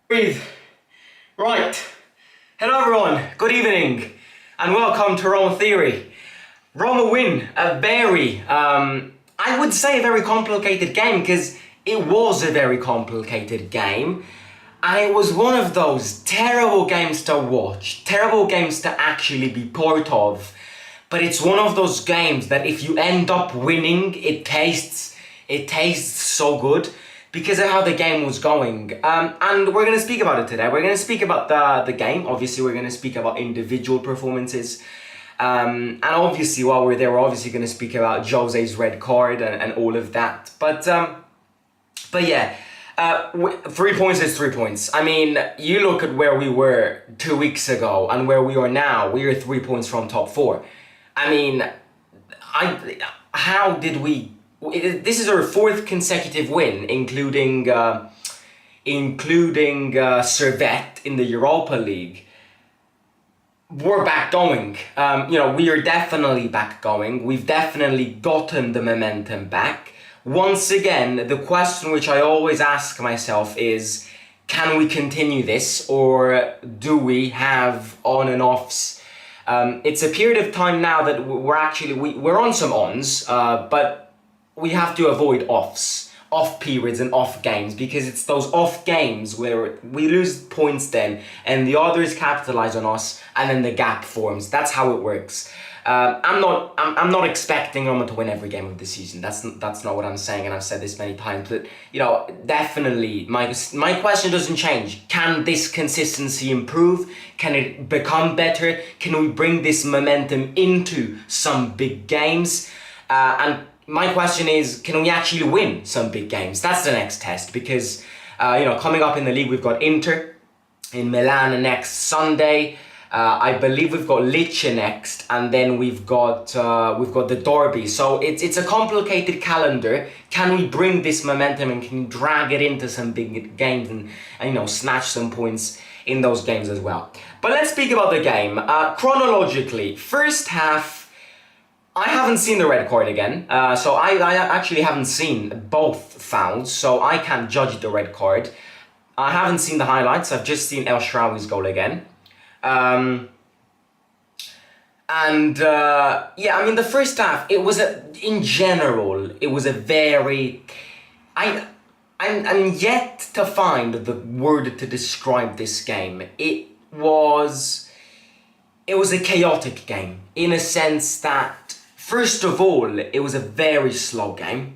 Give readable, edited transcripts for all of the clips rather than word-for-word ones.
Breathe. Right. Hello everyone, good evening, and welcome to Roma Theory. Roma win a very, I would say a very complicated game, because it was a very complicated game. And it was one of those terrible games to watch, terrible games to actually be part of. But it's one of those games that if you end up winning, it tastes so good because of how the game was going. And we're going to speak about it today. We're going to speak about the game. Obviously, we're going to speak about individual performances. And obviously, while we're there, we're obviously going to speak about Jose's red card and all of that. But yeah, 3 points is 3 points. I mean, you look at where we were 2 weeks ago and where we are now. We are 3 points from top 4. I mean, how did we? This is our 4th consecutive win, including Servette in the Europa League. We're back going. We are definitely back going. We've definitely gotten the momentum back. Once again, the question which I always ask myself is, can we continue this, or do we have on and offs? It's a period of time now that we're on some ons, but we have to avoid off periods and off games, because it's those off games where we lose points then and the others capitalize on us and then the gap forms. That's how it works. I'm not expecting Roma to win every game of the season. That's not what I'm saying, and I've said this many times. But definitely my question doesn't change. Can this consistency improve? Can it become better? Can we bring this momentum into some big games? And my question is, can we actually win some big games? That's the next test, because coming up in the league, we've got Inter in Milan next Sunday. I believe we've got Lecce next, and then we've got the derby. So it's a complicated calendar. Can we bring this momentum and can we drag it into some big games and snatch some points in those games as well? But let's speak about the game. Chronologically, first half, I haven't seen the red card again. So I actually haven't seen both fouls, so I can't judge the red card. I haven't seen the highlights. I've just seen SHAARAWY's goal again. The first half, in general, it was a very, I'm yet to find the word to describe this game. It was a chaotic game, in a sense that, first of all, it was a very slow game.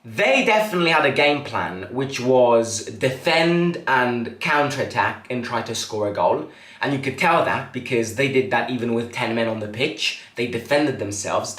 They definitely had a game plan, which was defend and counterattack and try to score a goal. And you could tell that because they did that even with 10 men on the pitch. They defended themselves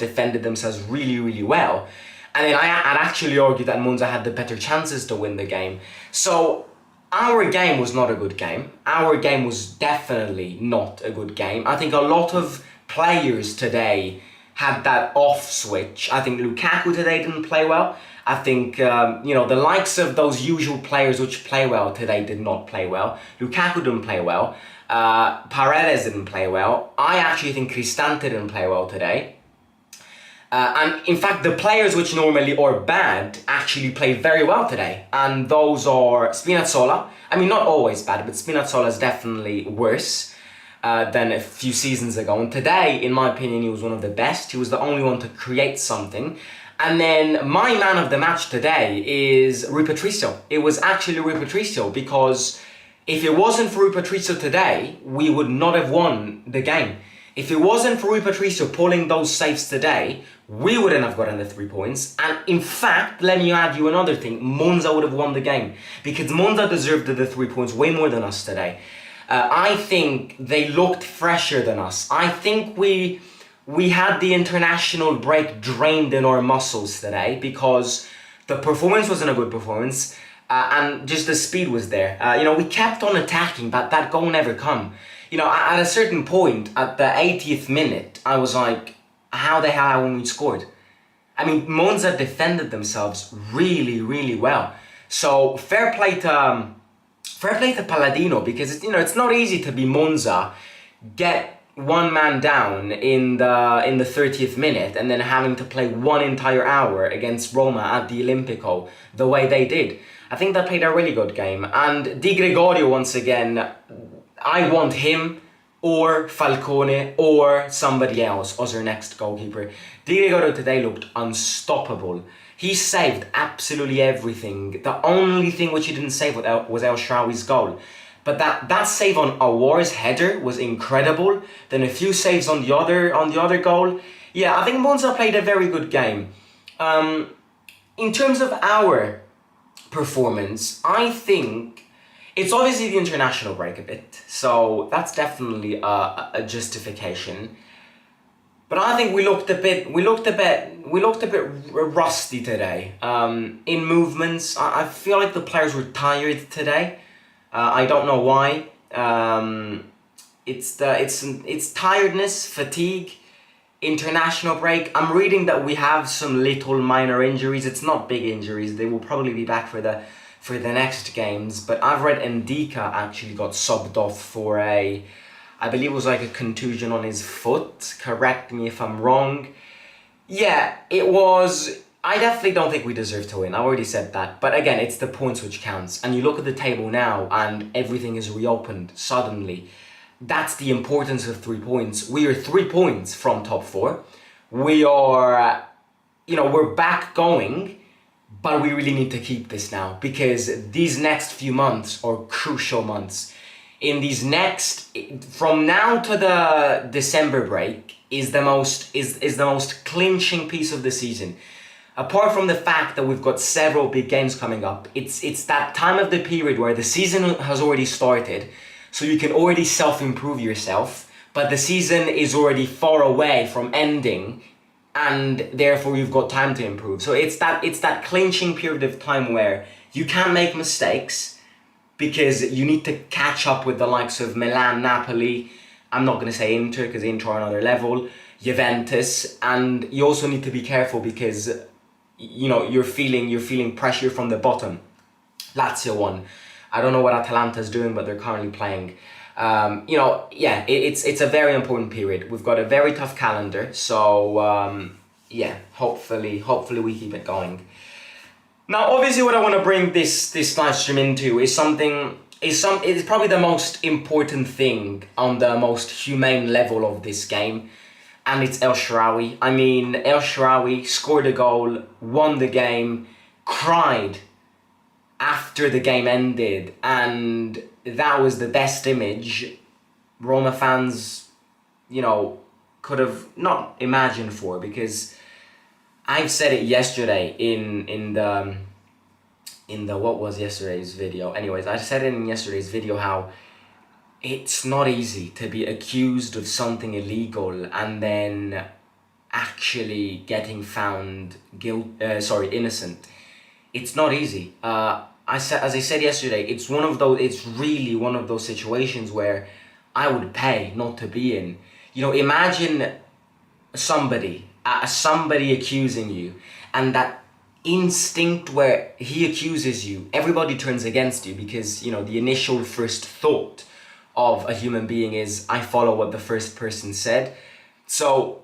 really, really well. And then I'd actually argue that Monza had the better chances to win the game. So our game was not a good game. Our game was definitely not a good game. I think a lot of players today had that off switch. I think Lukaku today didn't play well. I think, the likes of those usual players which play well today did not play well. Lukaku didn't play well. Paredes didn't play well. I actually think Cristante didn't play well today. And in fact, the players which normally are bad actually played very well today. And those are Spinazzola. I mean, not always bad, but Spinazzola is definitely worse than a few seasons ago. And today, in my opinion, he was one of the best. He was the only one to create something. And then my man of the match today is Rui Patricio. It was actually Rui Patricio, because if it wasn't for Rui Patricio today, we would not have won the game. If it wasn't for Rui Patricio pulling those saves today, we wouldn't have gotten the 3 points. And in fact, let me add you another thing. Monza would have won the game, because Monza deserved the 3 points way more than us today. I think they looked fresher than us. I think we had the international break drained in our muscles today, because the performance wasn't a good performance, and just the speed was there. We kept on attacking, but that goal never come. At a certain point, at the 80th minute, I was like, how the hell haven't we scored? I mean, Monza defended themselves really, really well. So fair play to Palladino, because it's not easy to be Monza, get one man down in the 30th minute, and then having to play one entire hour against Roma at the Olimpico the way they did. I think they played a really good game. And Di Gregorio, once again, I want him or Falcone or somebody else as our next goalkeeper. Di Gregorio today looked unstoppable. He saved absolutely everything. The only thing which he didn't save was El Shaarawy's goal. But that save on Aouar's header was incredible. Then a few saves on the other goal. Yeah, I think Monza played a very good game. In terms of our performance, I think it's obviously the international break a bit, so that's definitely a justification. But I think we looked a bit rusty today. In movements, I feel like the players were tired today. I don't know why. It's tiredness, fatigue, international break. I'm reading that we have some little minor injuries. It's not big injuries. They will probably be back for the next games. But I've read Ndika actually got subbed off for I believe it was like a contusion on his foot. Correct me if I'm wrong. Yeah, it was. I definitely don't think we deserve to win. I already said that. But again, it's the points which counts. And you look at the table now and everything is reopened suddenly. That's the importance of 3 points. We are 3 points from top 4. We are, we're back going, but we really need to keep this now because these next few months are crucial months. From now to the December break is the most clinching piece of the season. Apart from the fact that we've got several big games coming up, it's that time of the period where the season has already started, so you can already self-improve yourself, but the season is already far away from ending, and therefore you've got time to improve. So it's that clinching period of time where you can't make mistakes because you need to catch up with the likes of Milan, Napoli. I'm not going to say Inter because Inter are another level, Juventus, and you also need to be careful because you're feeling pressure from the bottom. Lazio won. I don't know what Atalanta's doing, but they're currently playing. It's a very important period. We've got a very tough calendar, so hopefully we keep it going. Now, obviously, what I want to bring this live stream into is it's probably the most important thing on the most humane level of this game. And it's El Shaarawy. I mean, El Shaarawy scored a goal, won the game, cried after the game ended, and that was the best image Roma fans, could have not imagined for, because I've said it yesterday in the what was yesterday's video. Anyways, I said it in yesterday's video how it's not easy to be accused of something illegal and then actually getting found innocent. It's not easy. As I said yesterday, it's really one of those situations where I would pay not to be in. Imagine somebody accusing you, and that instinct where he accuses you, everybody turns against you because, the initial first thought of a human being is, I follow what the first person said. So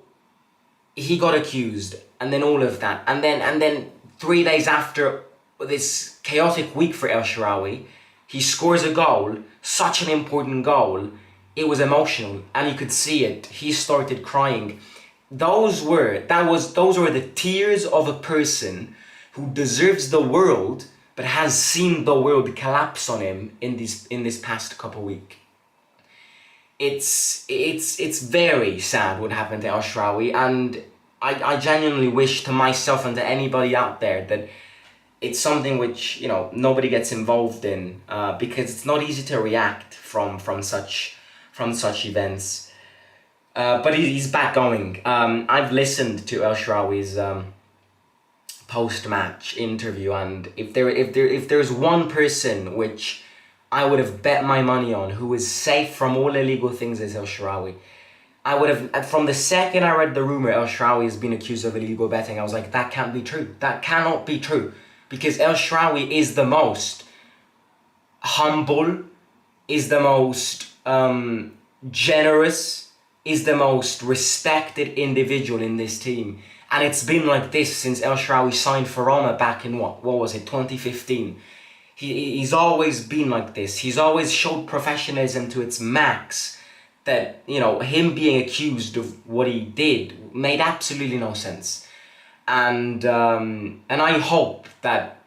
he got accused, and then all of that, and then 3 days after this chaotic week for El Shaarawy, he scores a goal, such an important goal. It was emotional, and you could see it. He started crying. Those were the tears of a person who deserves the world, but has seen the world collapse on him in this past couple weeks. It's very sad what happened to El Shaarawy, and I genuinely wish to myself and to anybody out there that it's something which nobody gets involved in, because it's not easy to react from such events. But he's back going. I've listened to El Shaarawy's post-match interview, and if there's one person which I would have bet my money on who is safe from all illegal things is El Shaarawy. I would have, from the second I read the rumor El Shaarawy has been accused of illegal betting, I was like, that can't be true. That cannot be true. Because El Shaarawy is the most humble, is the most generous, is the most respected individual in this team. And it's been like this since El Shaarawy signed for Roma back in what was it, 2015. He's always been like this. He's always showed professionalism to its max. That, you know, him being accused of what he did made absolutely no sense. And I hope that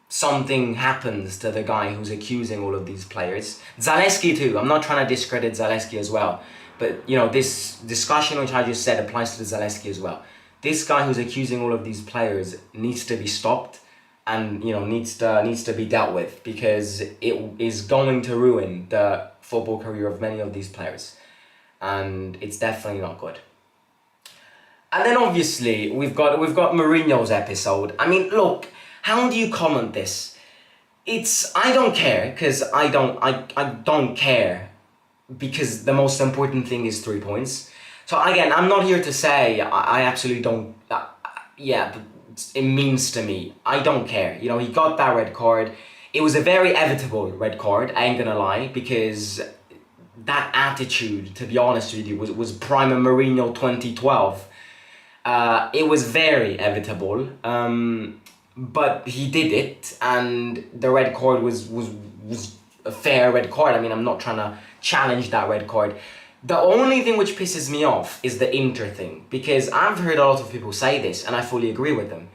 something happens to the guy who's accusing all of these players. Zalewski too. I'm not trying to discredit Zalewski as well. But, you know, this discussion which I just said applies to Zalewski as well. This guy who's accusing all of these players needs to be stopped and, you know, needs to be dealt with, because it is going to ruin the football career of many of these players. And it's definitely not good. And then obviously we've got Mourinho's episode. I mean, look, how do you comment this? I don't care, because I don't care, because the most important thing is 3 points. So again, I'm not here to say I absolutely don't, but it means to me. I don't care. You know, he got that red card. It was a very evitable red card, I ain't gonna lie, because that attitude, to be honest with you, was prime Mourinho 2012. It was very evitable, but he did it, and the red card was a fair red card. I mean, I'm not trying to challenge that red card. The only thing which pisses me off is the Inter thing, because I've heard a lot of people say this, and I fully agree with them.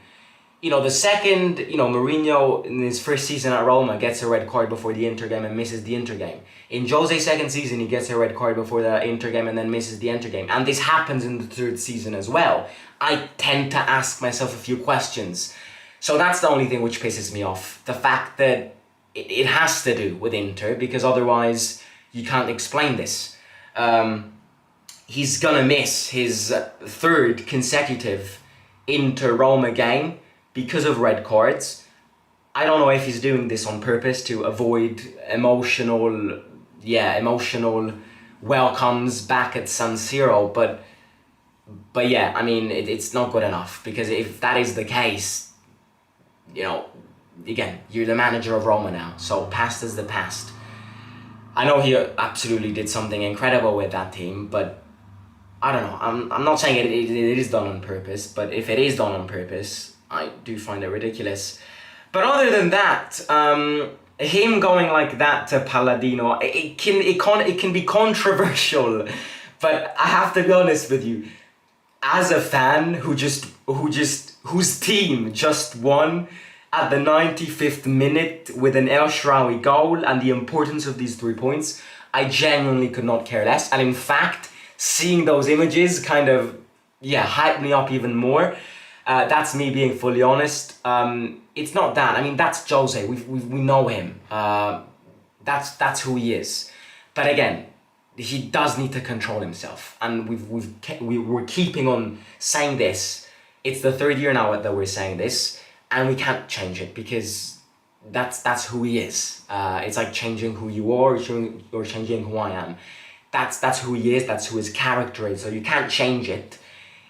You know, the second, you know, Mourinho in his first season at Roma gets a red card before the Inter game and misses the Inter game. In Jose's second season, he gets a red card before the Inter game and then misses the Inter game. And this happens in the third season as well. I tend to ask myself a few questions. So that's the only thing which pisses me off. The fact that it has to do with Inter, because otherwise you can't explain this. He's gonna miss his third consecutive Inter-Roma game because of red cards. I don't know if he's doing this on purpose to avoid emotional welcomes back at San Siro, but yeah, I mean, it's not good enough, because if that is the case, you know, again, you're the manager of Roma now, so past is the past. I know he absolutely did something incredible with that team, but I don't know. I'm not saying it is done on purpose, but if it is done on purpose, I do find it ridiculous. But other than that, him going like that to Palladino, it can be controversial. But I have to be honest with you, as a fan whose team just won at the 95th minute with an El Shaarawy goal and the importance of these 3 points, I genuinely could not care less. And in fact, seeing those images kind of, hyped me up even more. That's me being fully honest. It's not that. I mean, that's Jose. We know him. That's who he is. But again, he does need to control himself. And we're keeping on saying this. It's the third year now that we're saying this. And we can't change it, because that's who he is. It's like changing who you are or changing who I am. That's who he is. That's who his character is. So you can't change it.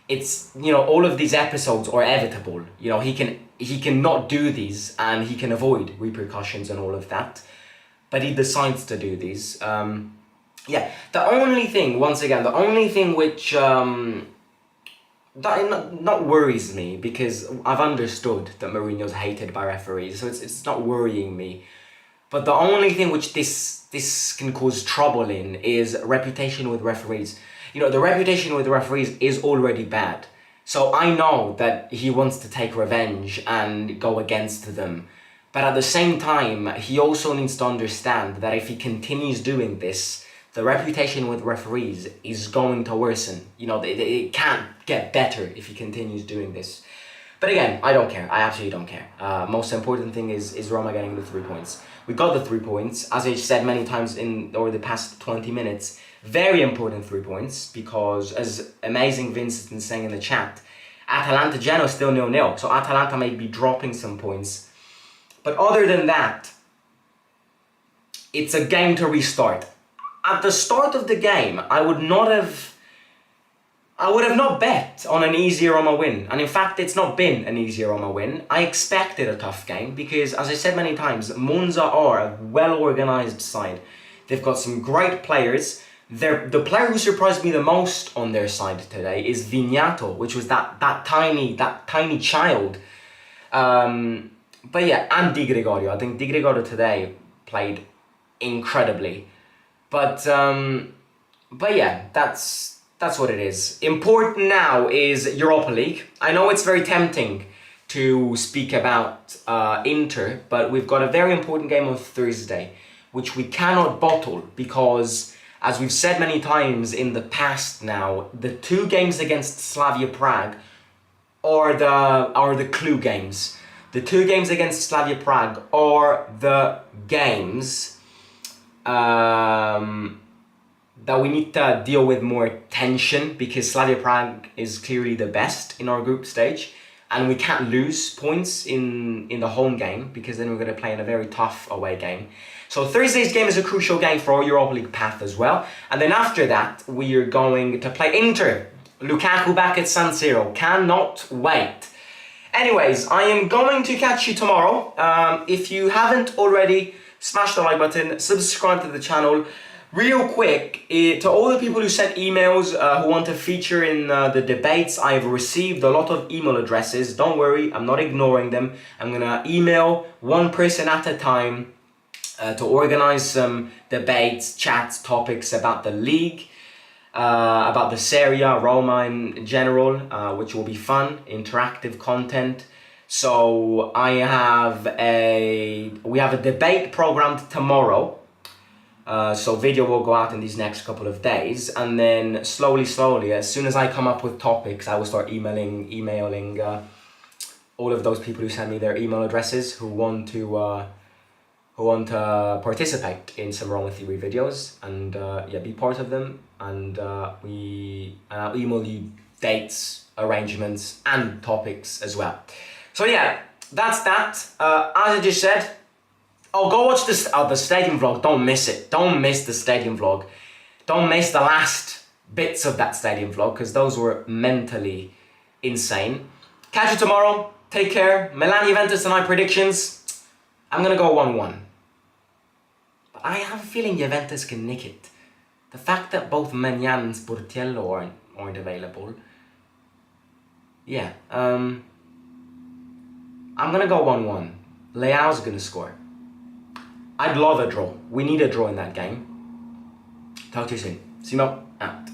It's, you know, all of these episodes are evitable. You know, he can not do these, and he can avoid repercussions and all of that. But he decides to do these. The only thing which that not worries me, because I've understood that Mourinho's hated by referees, so it's not worrying me. But the only thing which this can cause trouble in is reputation with referees. You know, the reputation with referees is already bad. So I know that he wants to take revenge and go against them. But at the same time, he also needs to understand that if he continues doing this, the reputation with referees is going to worsen. You know, it can't get better if he continues doing this. But again, I don't care. I absolutely don't care. Most important thing is Roma getting the 3 points. We got the 3 points. As I said many times over the past 20 minutes, very important 3 points, because as amazing Vince has been saying in the chat, Atalanta Genoa is still 0-0. So Atalanta may be dropping some points. But other than that, it's a game to restart. At the start of the game, I would have not bet on an easy Roma win. And in fact, it's not been an easy Roma win. I expected a tough game because, as I said many times, Monza are a well-organised side. They've got some great players. The player who surprised me the most on their side today is Vignato, which was that tiny child. But yeah, and Di Gregorio. I think Di Gregorio today played incredibly. But yeah, that's what it is. Important now is Europa League. I know it's very tempting to speak about Inter, but we've got a very important game on Thursday, which we cannot bottle because, as we've said many times in the past now, the 2 games against Slavia Prague are the clue games. The 2 games against Slavia Prague are the games that we need to deal with more tension, because Slavia Prague is clearly the best in our group stage, and we can't lose points in the home game, because then we're going to play in a very tough away game. So Thursday's game is a crucial game for our Europa League path as well. And then after that, we are going to play Inter. Lukaku back at San Siro. Cannot wait. Anyways, I am going to catch you tomorrow. If you haven't already, smash the like button, subscribe to the channel. Real quick, to all the people who sent emails who want to feature in the debates, I've received a lot of email addresses. Don't worry, I'm not ignoring them. I'm gonna email one person at a time to organize some debates, chats, topics about the league, about the Serie A, Roma in general, which will be fun, interactive content. So we have a debate programmed tomorrow. So video will go out in these next couple of days, and then slowly, as soon as I come up with topics, I will start emailing all of those people who send me their email addresses who want to participate in some Roma Theory videos, and yeah, be part of them. And I'll email you dates, arrangements, and topics as well. So yeah, that's that. As I just said, go watch the stadium vlog. Don't miss it. Don't miss the stadium vlog. Don't miss the last bits of that stadium vlog, because those were mentally insane. Catch you tomorrow. Take care. Milan Juventus and my predictions. I'm gonna go 1-1. But I have a feeling Juventus can nick it. The fact that both Maignan and Sportiello aren't available. Yeah. I'm gonna go 1-1. Leao's gonna score. I'd love a draw. We need a draw in that game. Talk to you soon. Simo, out.